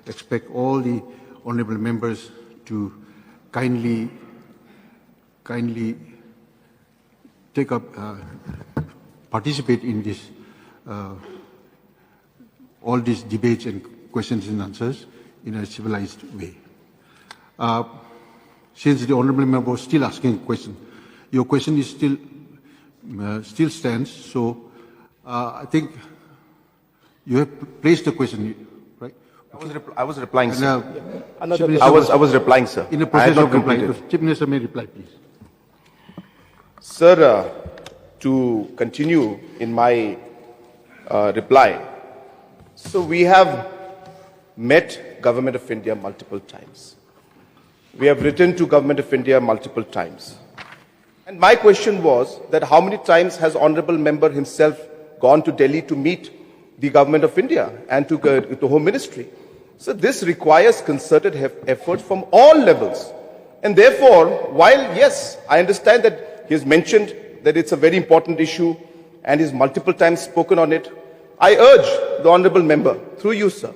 expect all the honourable members to kindly take up, participate in this, all these debates and questions and answers in a civilized way. Since the honourable member was still asking a question, your question is still stands. So I think you have placed the question, right? I was replying, sir. And, I was replying, sir. In the process of replying, Chief Minister may reply, please. Sir, to continue in my reply, so we have met Government of India multiple times. We have written to Government of India multiple times. And my question was that how many times has Honourable Member himself gone to Delhi to meet the Government of India and to the Home Ministry? So this requires concerted efforts from all levels. And therefore, while yes, I understand that he has mentioned that it's a very important issue and he's multiple times spoken on it, I urge the Honourable Member, through you, sir,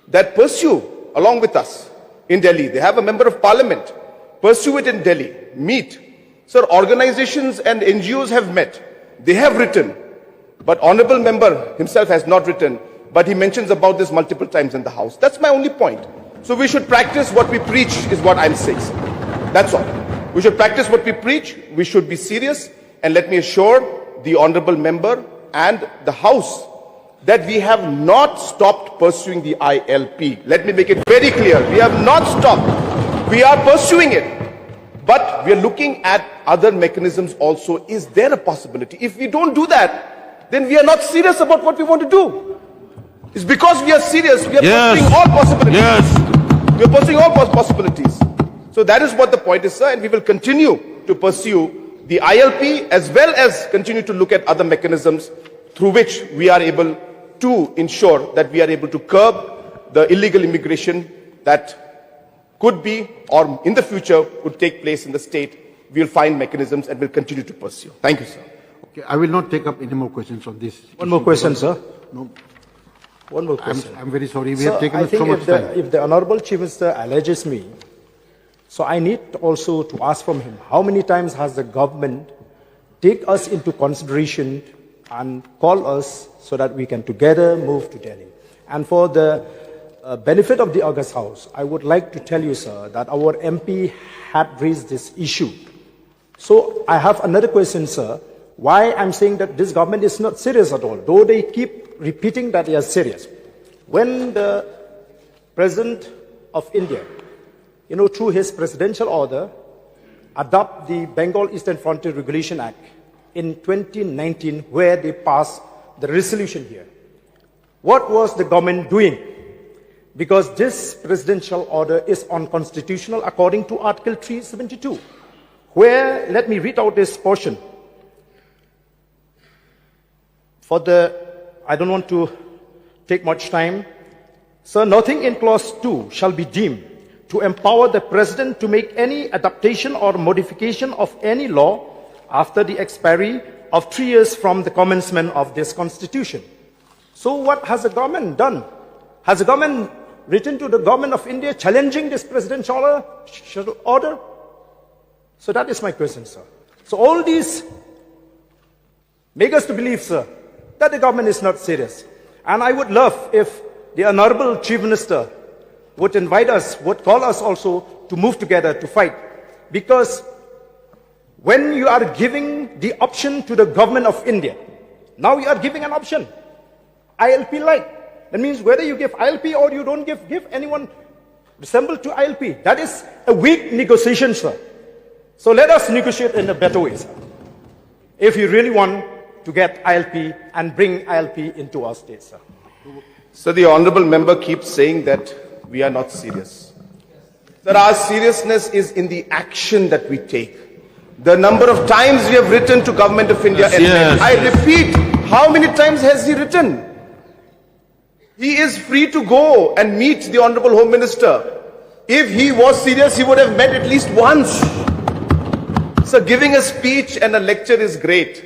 that pursue along with us in Delhi. They have a Member of Parliament. Pursue it in Delhi. Meet. Sir, organizations and NGOs have met. They have written. But Honourable Member himself has not written. But he mentions about this multiple times in the House. That's my only point. So we should practice what we preach is what I'm saying, sir. That's all. We should practice what we preach. We should be serious. And let me assure the Honourable Member and the House that we have not stopped pursuing the ILP. Let me make it very clear. We have not stopped. We are pursuing it. But we are looking at other mechanisms also. Is there a possibility? If we don't do that, then we are not serious about what we want to do. It's because we are serious. We are pursuing all possibilities. We are pursuing all possibilities. So that is what the point is, sir. And we will continue to pursue the ILP as well as continue to look at other mechanisms through which we are able to ensure that we are able to curb the illegal immigration that could be or in the future would take place in the state. We will find mechanisms and will continue to pursue. Thank you, sir. Okay, I will not take up any more questions on this. One more question, sir. No. One more question. I'm very sorry. We Sir, have taken I up so think much time. if the Honourable Chief Minister alleges me, so I need also to ask from him, how many times has the government take us into consideration and call us so that we can together move to Delhi? And for the benefit of the August House, I would like to tell you, sir, that our MP had raised this issue. So I have another question, sir. Why I'm saying that this government is not serious at all, though they keep repeating that they are serious. When the President of India, through his presidential order, adopt the Bengal Eastern Frontier Regulation Act in 2019, where they passed the resolution here, what was the government doing? Because this presidential order is unconstitutional according to Article 372, where, let me read out this portion. I don't want to take much time. Sir, nothing in clause 2 shall be deemed to empower the president to make any adaptation or modification of any law after the expiry of 3 years from the commencement of this constitution. So what has the government done? Has the government written to the government of India challenging this presidential order? So that is my question, sir. So all these make us to believe, sir, that the government is not serious. And I would love if the Honourable Chief Minister would invite us, would call us also to move together to fight. Because when you are giving the option to the government of India, now you are giving an option, ILP light. That means whether you give ILP or you don't give anyone resemble to ILP. That is a weak negotiation, sir. So let us negotiate in a better way, sir. If you really want to get ILP and bring ILP into our state, sir. So the Honourable Member keeps saying that we are not serious. Sir, our seriousness is in the action that we take. The number of times we have written to Government of India. I repeat, how many times has he written? He is free to go and meet the Honourable Home Minister. If he was serious, he would have met at least once. So giving a speech and a lecture is great.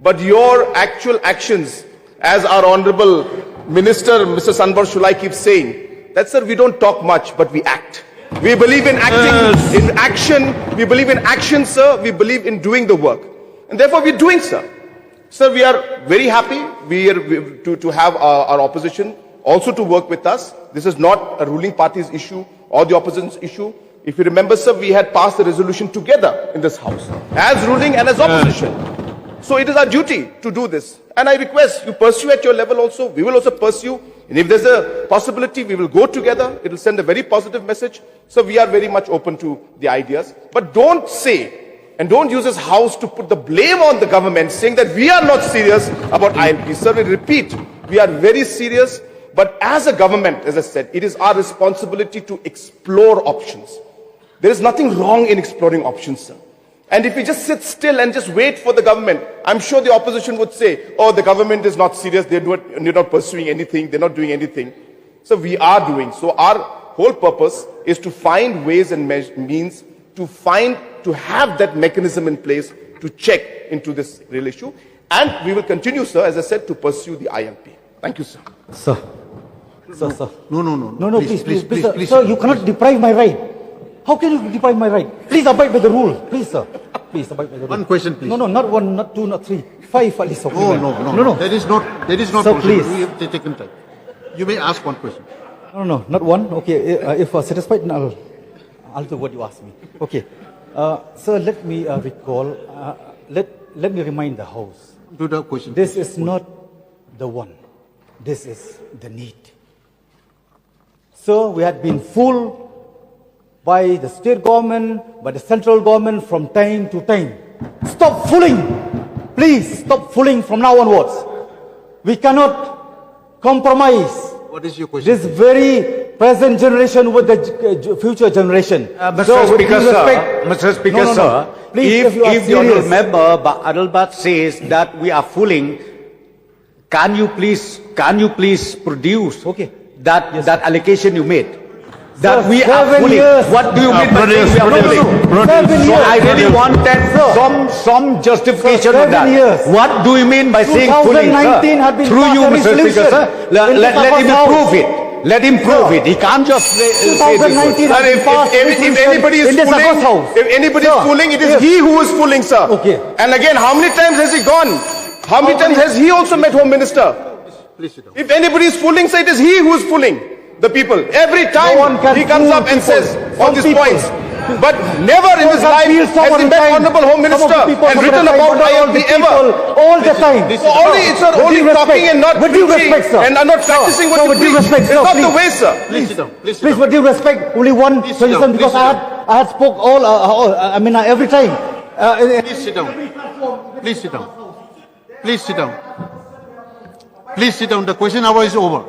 But your actual actions, as our Honourable Minister, Mr. Sanbar Shulai keeps saying, that, sir, we don't talk much, but we act. We believe in acting, in action. We believe in action, sir. We believe in doing the work. And therefore, we're doing, sir. Sir, we are very happy to have our opposition also to work with us. This is not a ruling party's issue or the opposition's issue. If you remember, sir, we had passed the resolution together in this house, as ruling and as opposition. So it is our duty to do this. And I request you pursue at your level also. We will also pursue. And if there's a possibility, we will go together. It will send a very positive message. So we are very much open to the ideas. But don't say, and don't use this house to put the blame on the government, saying that we are not serious about ILP. Sir, we repeat, we are very serious. But as a government, as I said, it is our responsibility to explore options. There is nothing wrong in exploring options, sir. And if we just sit still and just wait for the government, I'm sure the opposition would say, oh, the government is not serious, they're not pursuing anything, they're not doing anything. So we are doing. So our whole purpose is to find ways and means to have that mechanism in place to check into this real issue. And we will continue, sir, as I said, to pursue the ILP. Thank you, sir. Sir. No, please. Sir, you cannot deprive my right. How can you deprive my right? Please abide by the rule. Please, sir. Please abide by the rule. One question, please. No, not one, not two, not three. 5 at least. Okay, no. That is not Sir, possible. please. We have taken time. You may ask one question. No, not one. Okay, if satisfied, then I'll do what you ask me. Okay. Sir, let me recall, let me remind the House. Do the question. This is not the one. This is the need. Sir, we had been fooled by the state government, by the central government from time to time. Stop fooling. Please stop fooling from now onwards. We cannot compromise What is your question? this very present generation with the future generation. Mr. Speaker, sir, Please, if you are the honourable serious. member Bah Adelbert says that we are fooling, can you please produce that allocation you made? That Sir, we are 7 fooling. years. What do you mean by saying we are fooling? 7 So years. I really wanted some justification Sir, on that. 7 years. What do you mean by saying fooling, 2019 sir? had been Through you, passed a Mr. Speaker, resolution sir. Let in him this house. prove it. Let him prove it. He can't just say this. 2019 Sir, if anybody is fooling, it is he who is fooling, sir. Okay. And again, how many times has he gone? How many times has he also met Home Minister? Please sit down. If anybody is fooling, sir, it is he who is fooling the people. Every one time can he comes fool up and people. says Some all these people. points. But never in his life has he met Honorable Home Minister and written about ILP ever. All the time. So only it's not only talking and not With due preaching respect, sir. and are not practicing what Sir, you with due preach. respect, It's sir, not the please. way, sir. Please sit down. Please sit Please, down. with due respect, only one Please sit down. suggestion because Please sit I had spoke all, every time. Please sit down. Please sit down. Please sit down. Please sit down. The question hour is over.